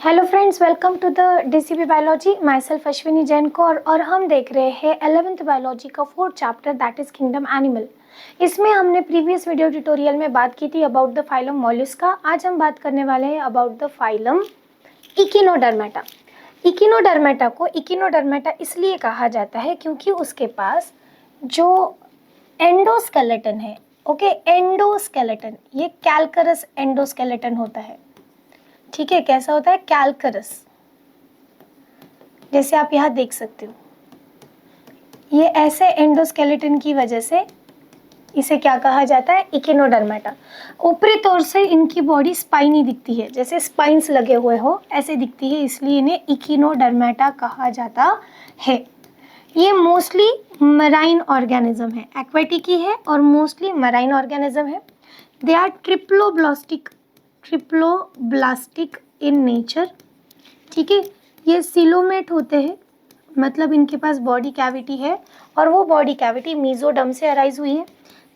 Hello friends, welcome to the DCP biology. Myself Ashwini Jain Kaur और हम देख रहे हैं 11th बायोलॉजी का 4th chapter that is kingdom animal. इसमें हमने प्रीवियस वीडियो ट्यूटोरियल में बात की थी अबाउट द फाइलम मॉलस्का। आज हम बात करने वाले हैं अबाउट द फाइलम इकिनोडर्मेटा। इकिनोडर्मेटा को इकिनोडर्मेटा इसलिए कहा जाता है क्योंकि उसके पास जो एंडोस्केलेटन है, ओके, एंडोस्केलेटन, ये कैल्करस एंडोस्केलेटन होता है। ठीक है, कैसा होता है? कैल्करस, जैसे आप यहाँ देख सकते हो। ये ऐसे एंडोस्केलेटन की वजह से इसे क्या कहा जाता है? इकिनोडर्मेटा। ऊपरी तौर से इनकी बॉडी स्पाइनी दिखती है, जैसे स्पाइंस लगे हुए हो ऐसे दिखती है, इसलिए इन्हें इकिनोडर्मेटा कहा जाता है। ये मोस्टली मराइन ऑर्गेनिज्म है, एक्वेटिक ही है और मोस्टली मराइन ऑर्गेनिज्म है। They are triploblastic in nature. ठीक है, ये सिलोमेट होते हैं, मतलब इनके पास बॉडी कैविटी है और वो बॉडी कैविटी मीजोडर्म से अराइज हुई है।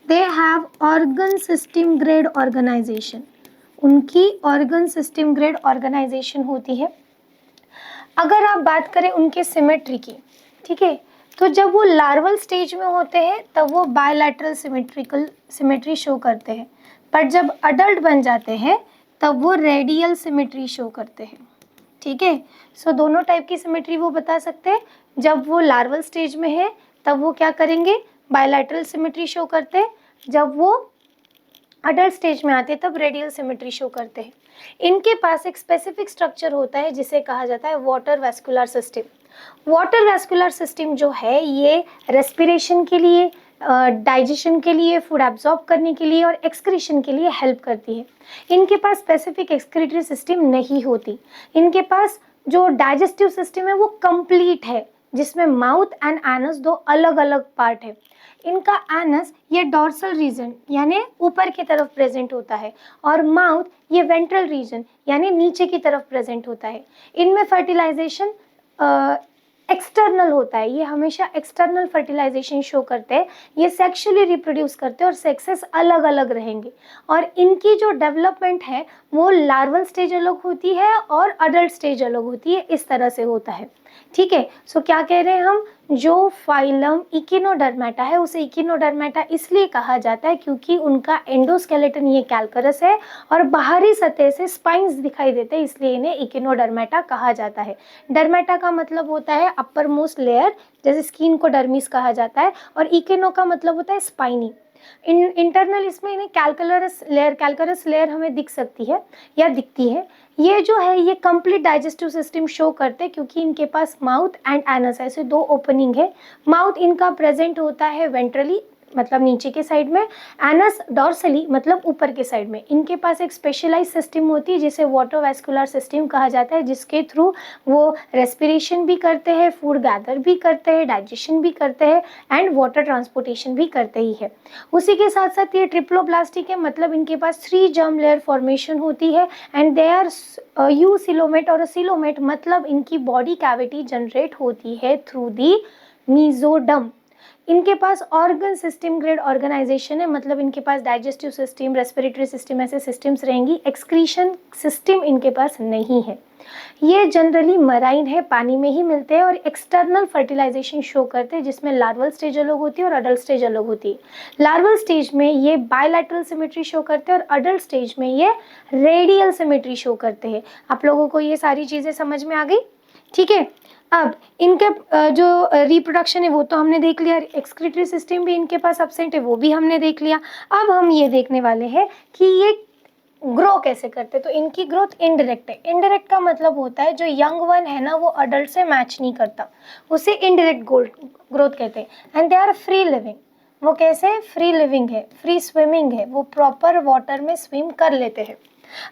They have organ system grade organization, उनकी ऑर्गन सिस्टम ग्रेड ऑर्गेनाइजेशन होती है। अगर आप बात करें उनके सिमेट्री की, ठीक है, तो जब वो लार्वल स्टेज में होते हैं तब वो बायलैटरल सिमेट्री शो करते हैं, पर जब अडल्ट बन जाते हैं तब वो रेडियल सिमेट्री शो करते हैं। ठीक है, सो दोनों टाइप की सिमेट्री वो बता सकते हैं। जब वो लार्वल स्टेज में है तब वो क्या करेंगे? बायलैटरल सिमेट्री शो करते हैं। जब वो अडल्ट स्टेज में आते हैं तब रेडियल सिमेट्री शो करते हैं। इनके पास एक स्पेसिफिक स्ट्रक्चर होता है जिसे कहा जाता है water vascular system. Water vascular system जो है ये रेस्पिरेशन के लिए, डाइजेशन के लिए, फूड एब्जॉर्ब करने के लिए और एक्सक्रीशन के लिए हेल्प करती है। इनके पास स्पेसिफिक एक्सक्रीटरी सिस्टम नहीं होती। इनके पास जो डाइजेस्टिव सिस्टम है वो कंप्लीट है, जिसमें माउथ एंड एनस दो अलग अलग पार्ट है। इनका एनस ये डॉर्सल रीजन यानी ऊपर की तरफ प्रेजेंट होता है और माउथ ये वेंट्रल रीजन यानी नीचे की तरफ प्रेजेंट होता है। इनमें फर्टिलाइजेशन एक्सटर्नल होता है, ये हमेशा एक्सटर्नल फर्टिलाइजेशन शो करते हैं। ये सेक्सुअली रिप्रोड्यूस करते हैं और सेक्सेस अलग अलग रहेंगे और इनकी जो डेवलपमेंट है वो लार्वल स्टेज अलग होती है और अडल्ट स्टेज अलग होती है, इस तरह से होता है। ठीक है, सो क्या कह रहे हैं हम? जो फाइलम इकिनोडर्मेटा है उसे इकिनोडर्मेटा इसलिए कहा जाता है क्योंकि उनका एंडोस्केलेटन ये कैल्करस है और बाहरी सतह से स्पाइंस दिखाई देते हैं, इसलिए इन्हें इकिनोडर्मेटा कहा जाता है। डर्मेटा का मतलब होता है अपर मोस्ट लेयर, जैसे स्किन को डर्मिस कहा जाता है, और इकिनो का मतलब होता है स्पाइनी। इंटरनल इसमें इन्हें कैल्करस लेयर हमें दिख सकती है या दिखती है। ये जो है ये कंप्लीट डाइजेस्टिव सिस्टम शो करते हैं क्योंकि इनके पास माउथ एंड एनस ऐसे दो ओपनिंग है। माउथ इनका प्रेजेंट होता है वेंट्रली, मतलब नीचे के साइड में, एनस डॉर्सली मतलब ऊपर के साइड में। इनके पास एक स्पेशलाइज सिस्टम होती है जिसे वाटर वेस्कुलर सिस्टम कहा जाता है, जिसके थ्रू वो रेस्पिरेशन भी करते हैं, फूड गैदर भी करते हैं, डाइजेशन भी करते हैं एंड वाटर ट्रांसपोर्टेशन भी करते ही है। उसी के साथ साथ ये ट्रिप्लोब्लास्टिक है, मतलब इनके पास 3 जर्म लेयर फॉर्मेशन होती है एंड दे आर यूसिलोमेट और सिलोमेट, मतलब इनकी बॉडी कैविटी जनरेट होती है थ्रू दी मीजोडर्म। इनके पास ऑर्गन सिस्टम ग्रेड ऑर्गेनाइजेशन है, मतलब इनके पास डाइजेस्टिव सिस्टम, रेस्पिरेटरी सिस्टम ऐसे सिस्टम्स रहेंगी। एक्सक्रीशन सिस्टम इनके पास नहीं है। ये जनरली मराइन है, पानी में ही मिलते हैं और एक्सटर्नल फर्टिलाइजेशन शो करते हैं, जिसमें लार्वल स्टेज अलग होती है और अडल्ट स्टेज अलग होती है। लार्वल स्टेज में ये बायलैटरल सिमेट्री शो करते हैं और अडल्ट स्टेज में ये रेडियल सिमेट्री शो करते हैं। आप लोगों को ये सारी चीज़ें समझ में आ गई? ठीक है, अब इनके जो रिप्रोडक्शन है वो तो हमने देख लिया, एक्सक्रीटरी सिस्टम भी इनके पास एब्सेंट है वो भी हमने देख लिया। अब हम ये देखने वाले हैं कि ये ग्रो कैसे करते हैं। तो इनकी ग्रोथ इनडायरेक्ट है। इनडायरेक्ट का मतलब होता है जो यंग वन है ना वो अडल्ट से मैच नहीं करता, उसे इनडायरेक्ट ग्रोथ कहते हैं। And they are free living. वो कैसे? फ्री लिविंग है, फ्री स्विमिंग है, वो प्रॉपर वाटर में स्विम कर लेते हैं।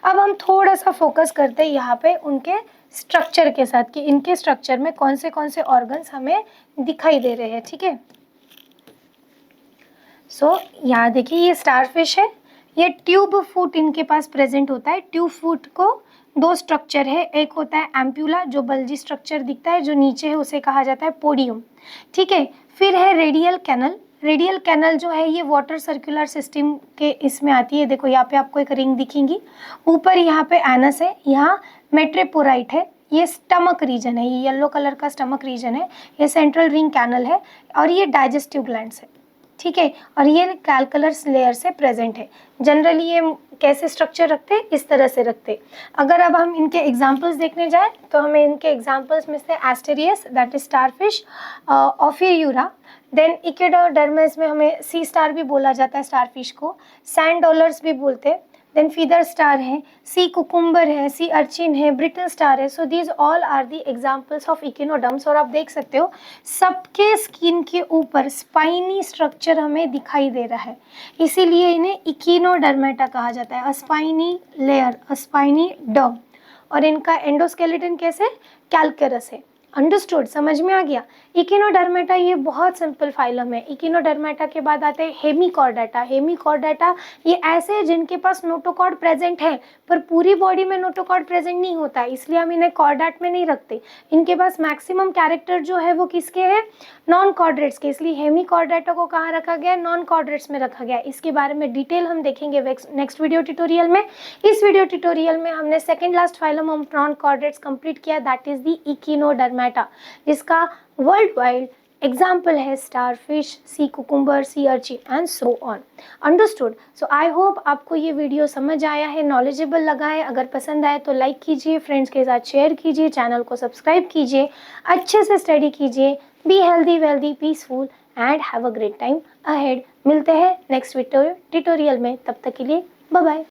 अब हम थोड़ा सा फोकस करते हैं यहाँ पे उनके स्ट्रक्चर के साथ कि इनके स्ट्रक्चर में कौन से ऑर्गन्स हमें दिखाई दे रहे हैं। ठीक है, सो यहाँ देखिए ये स्टारफिश है, ये ट्यूब फूट इनके पास प्रेजेंट होता है। ट्यूब फूट को 2 स्ट्रक्चर है, एक होता है एम्प्यूला जो बल्जी स्ट्रक्चर दिखता है, जो नीचे है उसे कहा जाता है पोडियम। ठीक है, फिर है रेडियल कैनल। रेडियल कैनल जो है ये वाटर सर्कुलर सिस्टम के इसमें आती है। देखो यहाँ पे आपको एक रिंग दिखेंगी, ऊपर यहाँ पे एनस है, यहाँ मेट्रोपोराइट है, ये स्टमक रीजन है, ये येलो कलर का स्टमक रीजन है, ये सेंट्रल रिंग कैनल है और ये डाइजेस्टिव ग्लैंड्स है, ठीक है। और ये कैलकुलस लेयर से प्रेजेंट है। जनरली ये कैसे स्ट्रक्चर रखते हैं, इस तरह से रखते हैं। अगर अब हम इनके एग्जांपल्स देखने जाए तो हमें इनके एग्जांपल्स में से Asterias that is starfish, Ophiura, then इक्विडोडर्मिस में हमें सी स्टार भी बोला जाता है स्टारफिश को, सैंड डॉलर्स भी बोलते हैं, देन फीदर स्टार है, सी कुकुम्बर है, सी अर्चिन है, ब्रिटल स्टार है। So these all are the examples of echinoderms. और आप देख सकते हो सबके स्किन के ऊपर स्पाइनी स्ट्रक्चर हमें दिखाई दे रहा है, इसीलिए इन्हें इकिनोडर्मेटा कहा जाता है, अ स्पाइनी लेयर, अ स्पाइनी डर्म। और इनका एंडोस्केलेटन कैसे, कैलकेरस है। अंडरस्टूड, समझ में आ गया। इकिनोडर्मेटा ये बहुत सिंपल फाइलम है। इकिनोडर्मेटा के बाद आते हैं हेमिकॉर्डेटा। हेमिकॉर्डेटा ये ऐसे हैं जिनके पास नोटोकॉर्ड प्रेजेंट है पर पूरी बॉडी में नोटोकॉर्ड प्रेजेंट नहीं होता है, इसलिए हम इन्हें कॉर्डेट में नहीं रखते। इनके पास मैक्सिमम कैरेक्टर जो है वो किसके है, नॉन कॉर्डेट्स के, इसलिए हेमिकॉर्डेटा को कहाँ रखा गया, नॉन कॉर्डेट्स में रखा गया। इसके बारे में डिटेल हम देखेंगे नेक्स्ट वीडियो ट्यूटोरियल में। इस वीडियो ट्यूटोरियल में हमने second last phylum of non chordates complete किया, दैट इज द इकिनोडर्मेटा, जिसका वर्ल्ड वाइड एग्जाम्पल है starfish, sea cucumber, sea urchin and so on. Understood. So I hope आपको ये वीडियो समझ आया है, नॉलेजेबल लगा है। अगर पसंद आए तो लाइक कीजिए, फ्रेंड्स के साथ शेयर कीजिए, चैनल को सब्सक्राइब कीजिए, अच्छे से स्टडी कीजिए, be healthy, wealthy, peaceful and have a great time ahead. मिलते हैं नेक्स्ट ट्यूटोरियल में, तब तक के लिए बाय बाय।